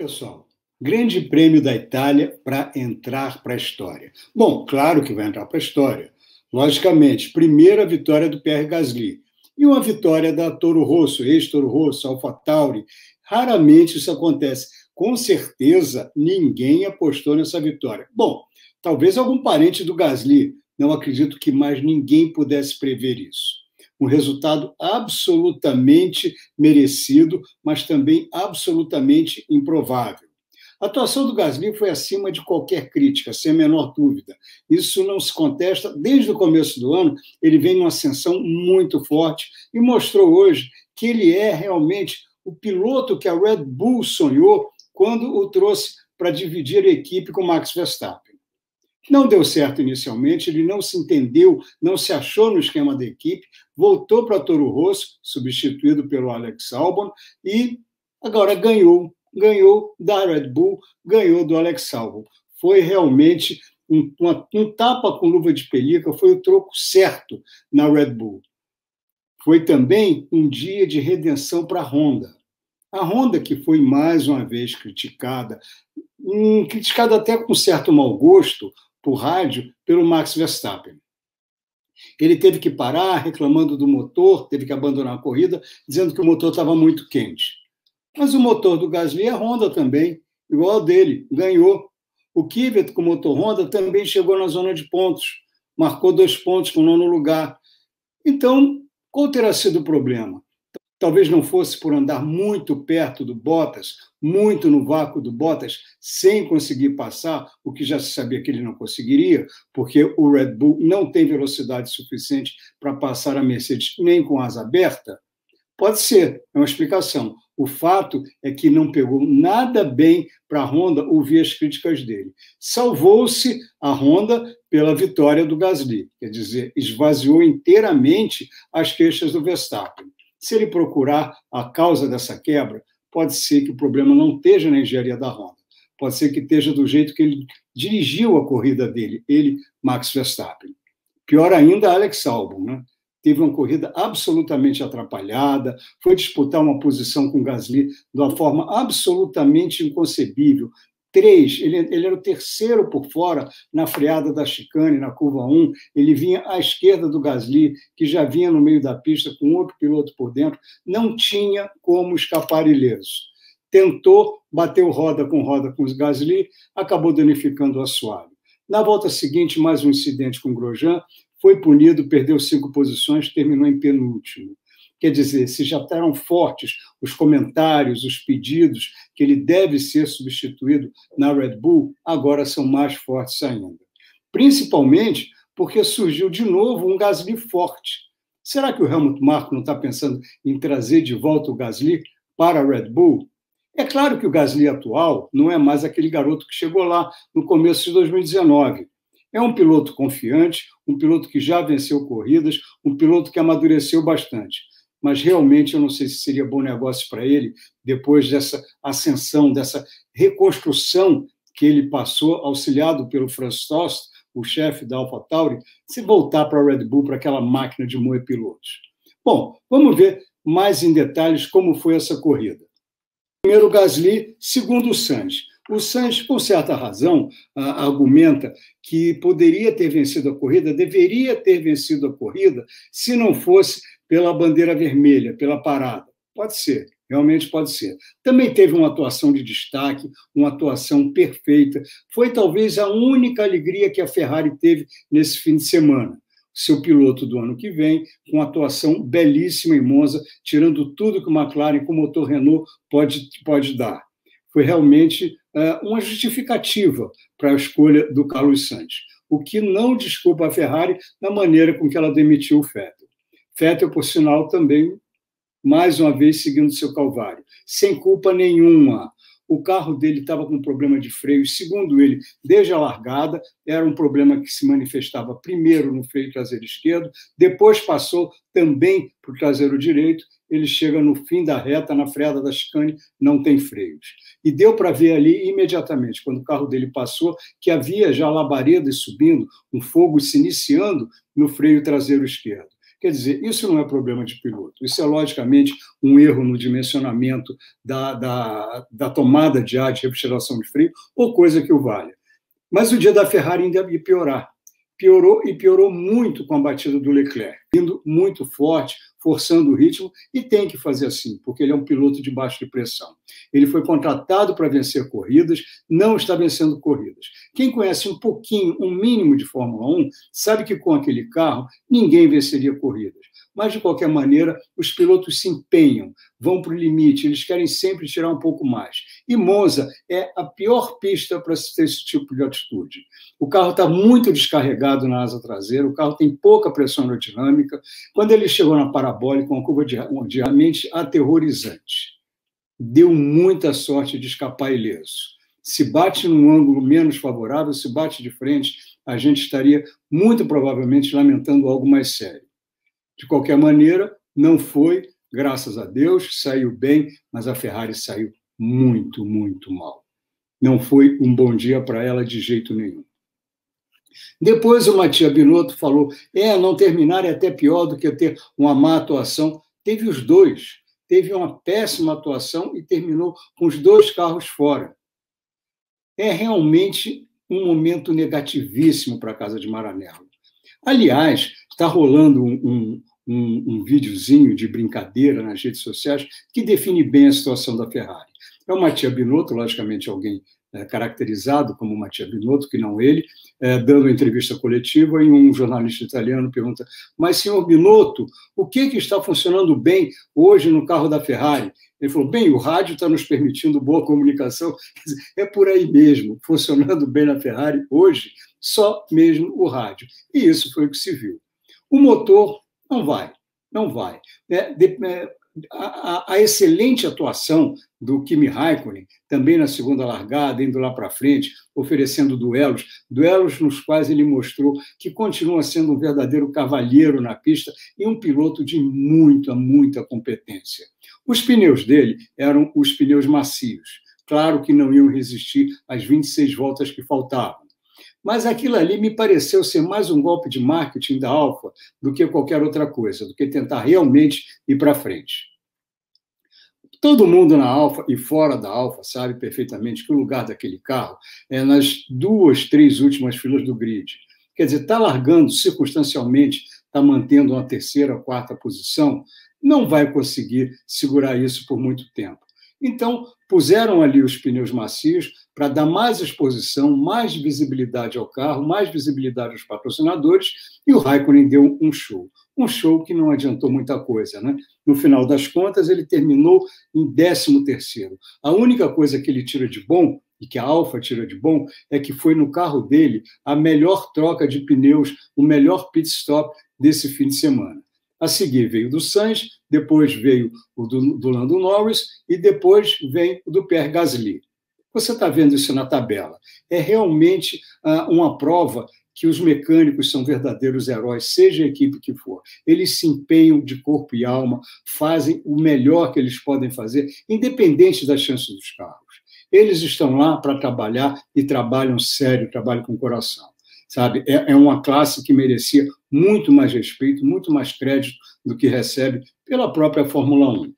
pessoal, Grande Prêmio da Itália para entrar para a história. Bom, claro que vai entrar para a história. Logicamente, primeira vitória do Pierre Gasly e uma vitória da Toro Rosso, ex-Toro Rosso, AlphaTauri. Raramente isso acontece. Com certeza, ninguém apostou nessa vitória. Bom, talvez algum parente do Gasly. Não acredito que mais ninguém pudesse prever isso. Um resultado absolutamente merecido, mas também absolutamente improvável. A atuação do Gasly foi acima de qualquer crítica, sem a menor dúvida. Isso não se contesta. Desde o começo do ano, ele vem numa ascensão muito forte e mostrou hoje que ele é realmente o piloto que a Red Bull sonhou quando o trouxe para dividir a equipe com Max Verstappen. Não deu certo inicialmente, ele não se entendeu, não se achou no esquema da equipe, voltou para Toro Rosso, substituído pelo Alex Albon, e agora ganhou da Red Bull, ganhou do Alex Albon. Foi realmente um tapa com luva de pelica, foi o troco certo na Red Bull. Foi também um dia de redenção para a Honda. A Honda, que foi mais uma vez criticada até com certo mau gosto, por rádio, pelo Max Verstappen. Ele teve que parar reclamando do motor, teve que abandonar a corrida, dizendo que o motor estava muito quente. Mas o motor do Gasly é Honda também, igual ao dele, ganhou. O Kvyat, com o motor Honda, também chegou na zona de pontos, marcou 2 pontos com o 9º lugar. Então, qual terá sido o problema? Talvez não fosse por andar muito perto do Bottas, muito no vácuo do Bottas, sem conseguir passar, o que já se sabia que ele não conseguiria, porque o Red Bull não tem velocidade suficiente para passar a Mercedes nem com asa aberta. Pode ser, é uma explicação. O fato é que não pegou nada bem para a Honda ouvir as críticas dele. Salvou-se a Honda pela vitória do Gasly, quer dizer, esvaziou inteiramente as queixas do Verstappen. Se ele procurar a causa dessa quebra, pode ser que o problema não esteja na engenharia da Honda. Pode ser que esteja do jeito que ele dirigiu a corrida dele, ele, Max Verstappen. Pior ainda, Alex Albon, né? Teve uma corrida absolutamente atrapalhada, foi disputar uma posição com o Gasly de uma forma absolutamente inconcebível. Ele era o terceiro por fora na freada da chicane, na curva 1. Ele vinha à esquerda do Gasly, que já vinha no meio da pista com outro piloto por dentro. Não tinha como escapar ileso. Tentou, bateu roda com o Gasly, acabou danificando o assoalho. Na volta seguinte, mais um incidente com o Grosjean, foi punido, perdeu 5 posições, terminou em penúltimo. Quer dizer, se já eram fortes os comentários, os pedidos que ele deve ser substituído na Red Bull, agora são mais fortes ainda. Principalmente porque surgiu de novo um Gasly forte. Será que o Helmut Marko não está pensando em trazer de volta o Gasly para a Red Bull? É claro que o Gasly atual não é mais aquele garoto que chegou lá no começo de 2019. É um piloto confiante, um piloto que já venceu corridas, um piloto que amadureceu bastante. Mas realmente eu não sei se seria bom negócio para ele, depois dessa ascensão, dessa reconstrução que ele passou, auxiliado pelo Franz Tost, o chefe da AlphaTauri, se voltar para a Red Bull, para aquela máquina de moer pilotos. Bom, vamos ver mais em detalhes como foi essa corrida. Primeiro o Gasly, segundo o Sainz. O Sainz, com certa razão, argumenta que poderia ter vencido a corrida, deveria ter vencido a corrida, se não fosse pela bandeira vermelha, pela parada. Pode ser, realmente pode ser. Também teve uma atuação de destaque, uma atuação perfeita. Foi talvez a única alegria que a Ferrari teve nesse fim de semana. Seu piloto do ano que vem, com uma atuação belíssima em Monza, tirando tudo que o McLaren com o motor Renault pode dar. Foi realmente uma justificativa para a escolha do Carlos Sainz, o que não desculpa a Ferrari na maneira com que ela demitiu o Vettel. Vettel, por sinal, também, mais uma vez, seguindo seu calvário, sem culpa nenhuma. O carro dele estava com problema de freio, segundo ele, desde a largada, era um problema que se manifestava primeiro no freio traseiro esquerdo, depois passou também para o traseiro direito, ele chega no fim da reta, na freada da chicane, não tem freios. E deu para ver ali imediatamente, quando o carro dele passou, que havia já labaredas subindo, um fogo se iniciando no freio traseiro esquerdo. Quer dizer, isso não é problema de piloto, isso é, logicamente, um erro no dimensionamento da tomada de ar de refrigeração de freio, ou coisa que o valha. Mas o dia da Ferrari ainda ia piorar. Piorou e piorou muito com a batida do Leclerc, indo muito forte, forçando o ritmo, e tem que fazer assim, porque ele é um piloto de baixa pressão. Ele foi contratado para vencer corridas, não está vencendo corridas. Quem conhece um pouquinho, um mínimo de Fórmula 1, sabe que com aquele carro ninguém venceria corridas. Mas, de qualquer maneira, os pilotos se empenham, vão para o limite, eles querem sempre tirar um pouco mais. E Monza é a pior pista para se ter esse tipo de atitude. O carro está muito descarregado na asa traseira, o carro tem pouca pressão aerodinâmica. Quando ele chegou na parabólica, uma curva de realmente aterrorizante. Deu muita sorte de escapar ileso. Se bate num ângulo menos favorável, se bate de frente, a gente estaria muito provavelmente lamentando algo mais sério. De qualquer maneira, não foi, graças a Deus, saiu bem, mas a Ferrari saiu muito, muito mal. Não foi um bom dia para ela de jeito nenhum. Depois o Mattia Binotto falou, não terminar é até pior do que ter uma má atuação. Teve os dois. Teve uma péssima atuação e terminou com os dois carros fora. É realmente um momento negativíssimo para a Casa de Maranello. Aliás, está rolando um videozinho de brincadeira nas redes sociais que define bem a situação da Ferrari. É o Mattia Binotto, logicamente alguém caracterizado como Mattia Binotto, que não ele, dando uma entrevista coletiva, e um jornalista italiano pergunta, mas, senhor Binotto, o que está funcionando bem hoje no carro da Ferrari? Ele falou, bem, o rádio está nos permitindo boa comunicação. Quer dizer, é por aí mesmo, funcionando bem na Ferrari hoje, só mesmo o rádio. E isso foi o que se viu. O motor não vai. A excelente atuação do Kimi Raikkonen, também na segunda largada, indo lá para frente, oferecendo duelos nos quais ele mostrou que continua sendo um verdadeiro cavalheiro na pista e um piloto de muita, muita competência. Os pneus dele eram os pneus macios. Claro que não iam resistir às 26 voltas que faltavam. Mas aquilo ali me pareceu ser mais um golpe de marketing da Alfa do que qualquer outra coisa, do que tentar realmente ir para frente. Todo mundo na Alfa e fora da Alfa sabe perfeitamente que o lugar daquele carro é nas 2, 3 últimas filas do grid. Quer dizer, está largando circunstancialmente, está mantendo uma terceira, quarta posição, não vai conseguir segurar isso por muito tempo. Então, puseram ali os pneus macios para dar mais exposição, mais visibilidade ao carro, mais visibilidade aos patrocinadores, e o Raikkonen deu um show. Um show que não adiantou muita coisa, né? No final das contas, ele terminou em 13º. A única coisa que ele tira de bom, e que a Alfa tira de bom, é que foi no carro dele a melhor troca de pneus, o melhor pit stop desse fim de semana. A seguir veio o do Sainz, depois veio o do Lando Norris e depois vem o do Pierre Gasly. Você está vendo isso na tabela. É realmente uma prova que os mecânicos são verdadeiros heróis, seja a equipe que for. Eles se empenham de corpo e alma, fazem o melhor que eles podem fazer, independente das chances dos carros. Eles estão lá para trabalhar e trabalham sério, trabalham com coração. Sabe? É uma classe que merecia muito mais respeito, muito mais crédito do que recebe pela própria Fórmula 1.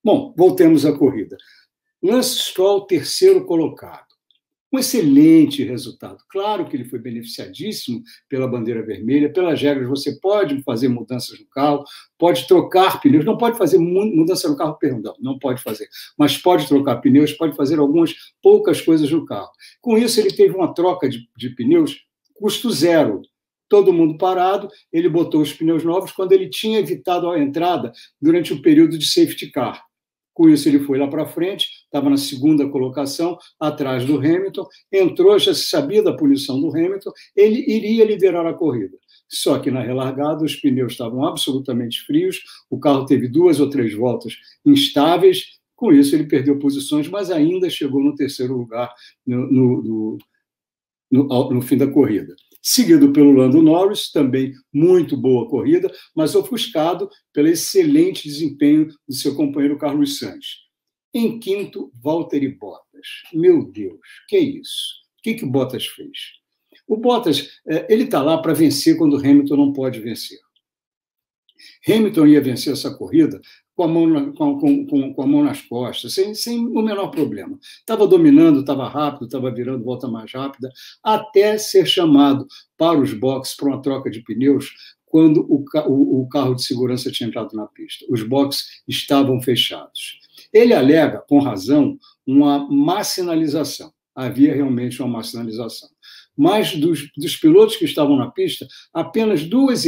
Bom, voltemos à corrida. Lance Stroll, terceiro colocado. Um excelente resultado. Claro que ele foi beneficiadíssimo pela bandeira vermelha, pelas regras, você pode fazer mudanças no carro, pode trocar pneus, não pode fazer mudança no carro, perdão, não pode fazer, mas pode trocar pneus, pode fazer algumas poucas coisas no carro. Com isso, ele teve uma troca de pneus custo zero. Todo mundo parado, ele botou os pneus novos quando ele tinha evitado a entrada durante o período de safety car. Com isso, ele foi lá para frente, estava na segunda colocação, atrás do Hamilton, entrou, já se sabia da punição do Hamilton, ele iria liderar a corrida. Só que na relargada os pneus estavam absolutamente frios, o carro teve 2 ou 3 voltas instáveis, com isso ele perdeu posições, mas ainda chegou no terceiro lugar no fim da corrida. Seguido pelo Lando Norris, também muito boa corrida, mas ofuscado pelo excelente desempenho do seu companheiro Carlos Sainz. Em quinto, Valtteri Bottas. Meu Deus, que é isso? O que o Bottas fez? O Bottas, ele está lá para vencer quando o Hamilton não pode vencer. Hamilton ia vencer essa corrida com a mão nas costas, sem o menor problema. Estava dominando, estava rápido, estava virando volta mais rápida, até ser chamado para os boxes para uma troca de pneus, quando o carro de segurança tinha entrado na pista. Os boxes estavam fechados. Ele alega, com razão, uma má sinalização. Havia realmente uma má sinalização. Mas dos pilotos que estavam na pista, apenas dois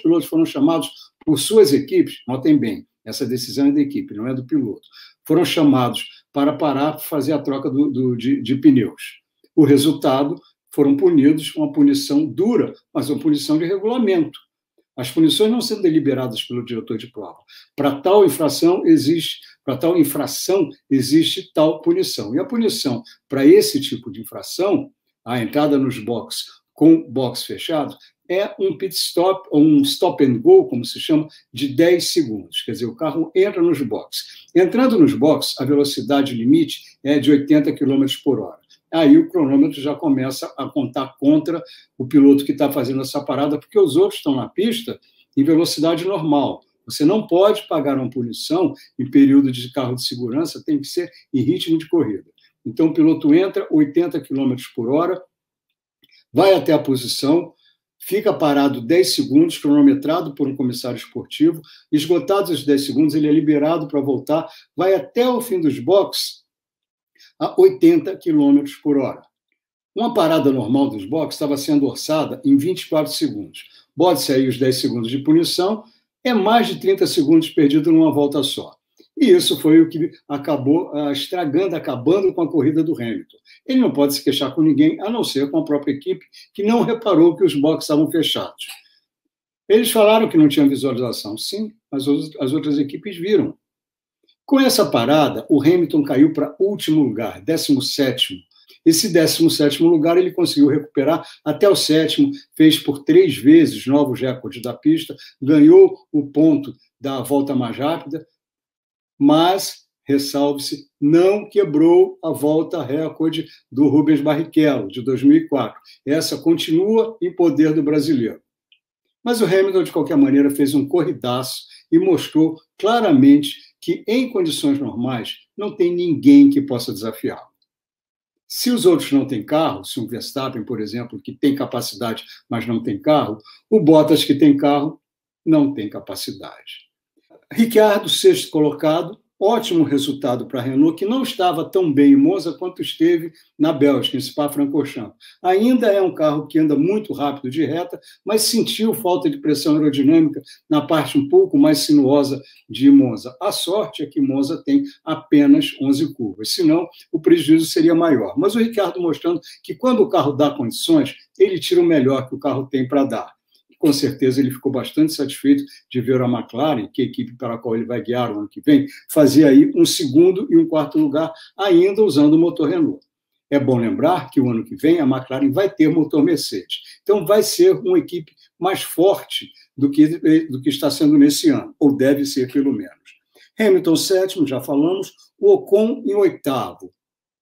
pilotos foram chamados por suas equipes. Notem bem, essa decisão é da equipe, não é do piloto. Foram chamados para parar, para fazer a troca de pneus. O resultado, foram punidos, uma punição dura, mas uma punição de regulamento. As punições não sendo deliberadas pelo diretor de prova. Para tal infração existe tal punição. E a punição para esse tipo de infração, a entrada nos boxes com box fechado, é um pit stop, ou um stop and go, como se chama, de 10 segundos. Quer dizer, o carro entra nos boxes. Entrando nos boxes, a velocidade limite é de 80 km por hora. Aí o cronômetro já começa a contar contra o piloto que está fazendo essa parada, porque os outros estão na pista em velocidade normal. Você não pode pagar uma punição em período de carro de segurança, tem que ser em ritmo de corrida. Então, o piloto entra 80 km por hora, vai até a posição, fica parado 10 segundos, cronometrado por um comissário esportivo. Esgotados os 10 segundos, ele é liberado para voltar, vai até o fim dos boxes a 80 km por hora. Uma parada normal dos boxes estava sendo orçada em 24 segundos. Bota-se aí os 10 segundos de punição, é mais de 30 segundos perdido numa volta só. E isso foi o que acabou acabando com a corrida do Hamilton. Ele não pode se queixar com ninguém, a não ser com a própria equipe, que não reparou que os boxes estavam fechados. Eles falaram que não tinha visualização. Sim, mas as outras equipes viram. Com essa parada, o Hamilton caiu para último lugar, 17º. Esse 17º lugar ele conseguiu recuperar até o 7º, fez por 3 vezes novos recordes da pista, ganhou o ponto da volta mais rápida, mas, ressalve-se, não quebrou a volta recorde do Rubens Barrichello, de 2004. Essa continua em poder do brasileiro. Mas o Hamilton, de qualquer maneira, fez um corridaço e mostrou claramente que, em condições normais, não tem ninguém que possa desafiá-lo. Se os outros não têm carro, se um Verstappen, por exemplo, que tem capacidade, mas não tem carro, o Bottas, que tem carro, não tem capacidade. Ricciardo, 6º colocado, ótimo resultado para a Renault, que não estava tão bem em Monza quanto esteve na Bélgica, em Spa-Francorchamps. Ainda é um carro que anda muito rápido de reta, mas sentiu falta de pressão aerodinâmica na parte um pouco mais sinuosa de Monza. A sorte é que Monza tem apenas 11 curvas, senão o prejuízo seria maior. Mas o Ricciardo mostrando que quando o carro dá condições, ele tira o melhor que o carro tem para dar. Com certeza ele ficou bastante satisfeito de ver a McLaren, que é a equipe para a qual ele vai guiar o ano que vem, fazia aí um 2º e um 4º lugar, ainda usando o motor Renault. É bom lembrar que o ano que vem a McLaren vai ter motor Mercedes. Então vai ser uma equipe mais forte do que está sendo nesse ano, ou deve ser pelo menos. Hamilton 7º, já falamos, o Ocon em 8º.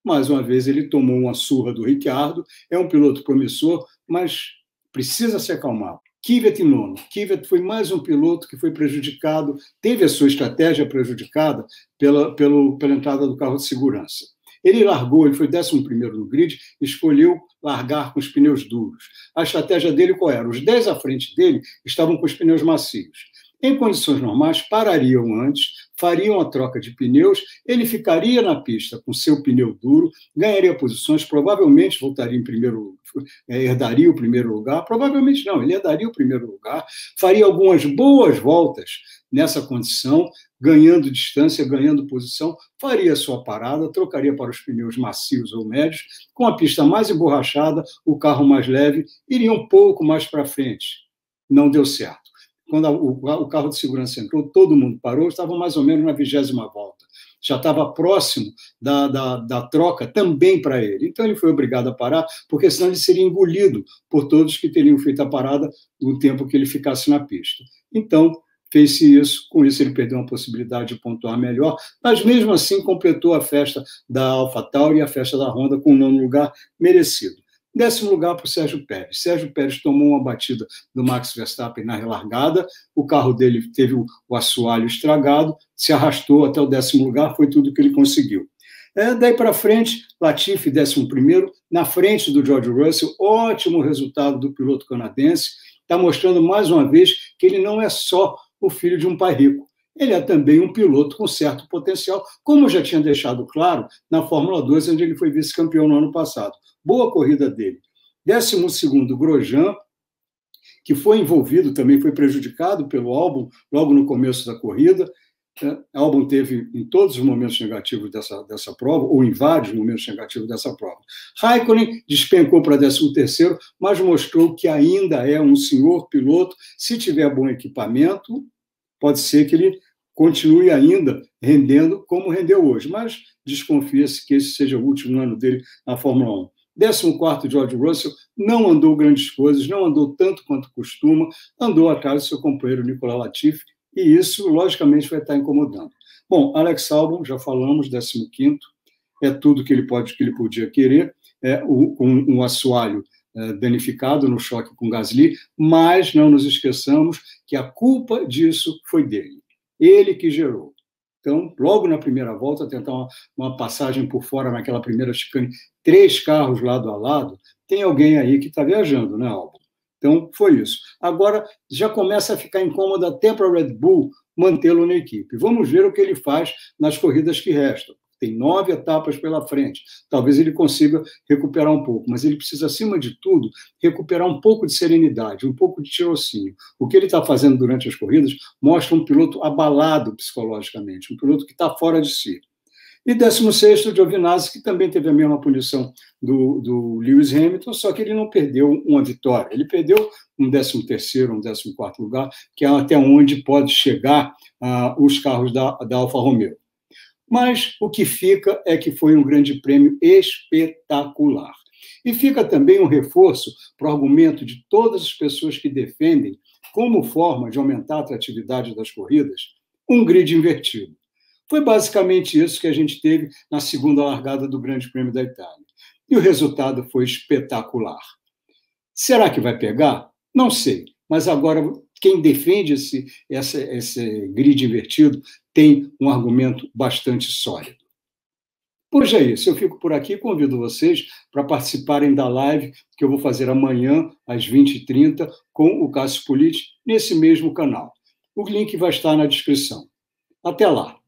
Mais uma vez ele tomou uma surra do Ricciardo, é um piloto promissor, mas precisa se acalmar. Kvyat em 9º. Kvyat foi mais um piloto que foi prejudicado, teve a sua estratégia prejudicada pela entrada do carro de segurança. Ele foi 11º no grid, escolheu largar com os pneus duros. A estratégia dele qual era? Os 10 à frente dele estavam com os pneus macios. Em condições normais, parariam antes, fariam a troca de pneus, ele ficaria na pista com seu pneu duro, ganharia posições, provavelmente voltaria em primeiro, herdaria o primeiro lugar, provavelmente não, ele herdaria o primeiro lugar, faria algumas boas voltas nessa condição, ganhando distância, ganhando posição, faria sua parada, trocaria para os pneus macios ou médios, com a pista mais emborrachada, o carro mais leve, iria um pouco mais para frente. Não deu certo. Quando o carro de segurança entrou, todo mundo parou, estava mais ou menos na 20ª volta. Já estava próximo da troca também para ele. Então, ele foi obrigado a parar, porque senão ele seria engolido por todos que teriam feito a parada no tempo que ele ficasse na pista. Então, fez-se isso, com isso ele perdeu uma possibilidade de pontuar melhor, mas mesmo assim completou a festa da AlphaTauri e a festa da Honda com o 9º lugar merecido. Décimo lugar para o Sérgio Pérez. Sérgio Pérez tomou uma batida do Max Verstappen na relargada, o carro dele teve o assoalho estragado, se arrastou até o décimo lugar, foi tudo que ele conseguiu. Daí para frente, Latifi, 11º, na frente do George Russell, ótimo resultado do piloto canadense, está mostrando mais uma vez que ele não é só o filho de um pai rico, ele é também um piloto com certo potencial, como eu já tinha deixado claro na Fórmula 2, onde ele foi vice-campeão no ano passado. Boa corrida dele. 12º, Grosjean, que foi envolvido, também foi prejudicado pelo Albon logo no começo da corrida. Albon teve em todos os momentos negativos dessa prova, ou em vários momentos negativos dessa prova. Raikkonen despencou para 13º, mas mostrou que ainda é um senhor piloto. Se tiver bom equipamento, pode ser que ele continue ainda rendendo como rendeu hoje, mas desconfia-se que esse seja o último ano dele na Fórmula 1. 14º, George Russell, não andou grandes coisas, não andou tanto quanto costuma, andou atrás do seu companheiro Nicolas Latifi, e isso, logicamente, vai estar incomodando. Bom, Alex Albon, já falamos, 15º, é tudo que ele podia querer, com um assoalho danificado no choque com Gasly, mas não nos esqueçamos que a culpa disso foi dele. Ele que gerou. Então, logo na primeira volta, tentar uma passagem por fora naquela primeira chicane, 3 carros lado a lado, tem alguém aí que está viajando, né, Albon? Então, foi isso. Agora, já começa a ficar incômodo até para a Red Bull mantê-lo na equipe. Vamos ver o que ele faz nas corridas que restam. Tem 9 etapas pela frente. Talvez ele consiga recuperar um pouco, mas ele precisa, acima de tudo, recuperar um pouco de serenidade, um pouco de tirocínio. O que ele está fazendo durante as corridas mostra um piloto abalado psicologicamente, um piloto que está fora de si. E 16º, Giovinazzi, que também teve a mesma punição do Lewis Hamilton, só que ele não perdeu uma vitória. Ele perdeu um 13º, um 14º lugar, que é até onde pode chegar os carros da Alfa Romeo. Mas o que fica é que foi um grande prêmio espetacular. E fica também um reforço para o argumento de todas as pessoas que defendem, como forma de aumentar a atratividade das corridas, um grid invertido. Foi basicamente isso que a gente teve na segunda largada do Grande Prêmio da Itália. E o resultado foi espetacular. Será que vai pegar? Não sei. Mas agora, quem defende esse grid invertido tem um argumento bastante sólido. Por hoje é isso. Eu fico por aqui e convido vocês para participarem da live que eu vou fazer amanhã, às 20h30, com o Cássio Politi, nesse mesmo canal. O link vai estar na descrição. Até lá!